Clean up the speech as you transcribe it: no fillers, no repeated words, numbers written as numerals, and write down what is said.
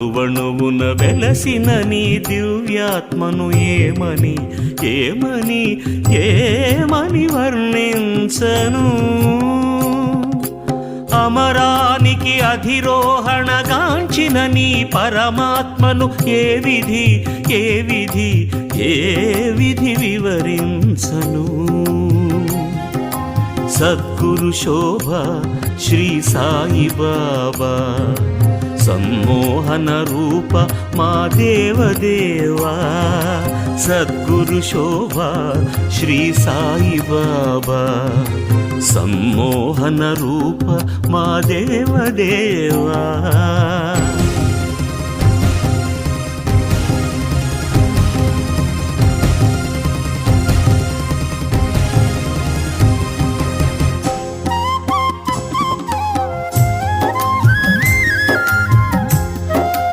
వణువున వెలసిన నీ దివ్యాత్మను ఏమని ఏమని ఏమని వర్ణించను. అమరానికి అధిరోహణగాంచిన నీ పరమాత్మను ఏ విధి ఏ విధి ఏ విధి వివరించను. సద్గురు శోభ శ్రీ సాయి బాబా, సమ్మోహన రూప మా దేవదేవా. సద్గురు శోభ శ్రీ సాయి బాబా, సమ్మోహన రూప మా దేవదేవా.